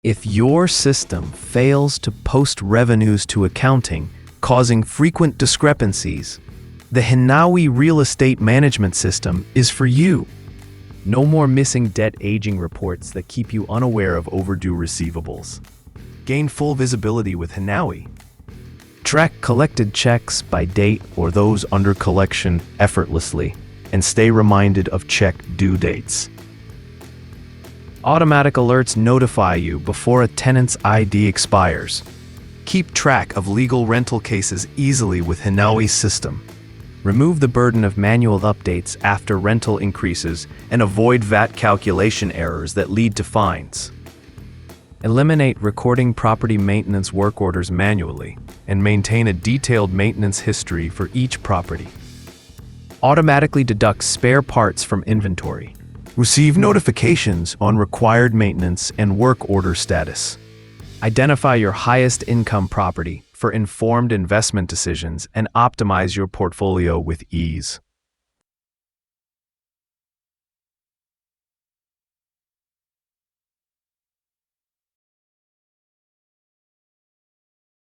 If your system fails to post revenues to accounting, causing frequent discrepancies, the Hinawi Real Estate Management System is for you. No more missing debt aging reports that keep you unaware of overdue receivables. Gain full visibility with Hinawi. Track collected checks by date or those under collection effortlessly, and stay reminded of check due dates. Automatic alerts notify you before a tenant's ID expires. Keep track of legal rental cases easily with Hinawi's system. Remove the burden of manual updates after rental increases and avoid VAT calculation errors that lead to fines. Eliminate recording property maintenance work orders manually and maintain a detailed maintenance history for each property. Automatically deduct spare parts from inventory. Receive notifications on required maintenance and work order status. Identify your highest income property for informed investment decisions and optimize your portfolio with ease.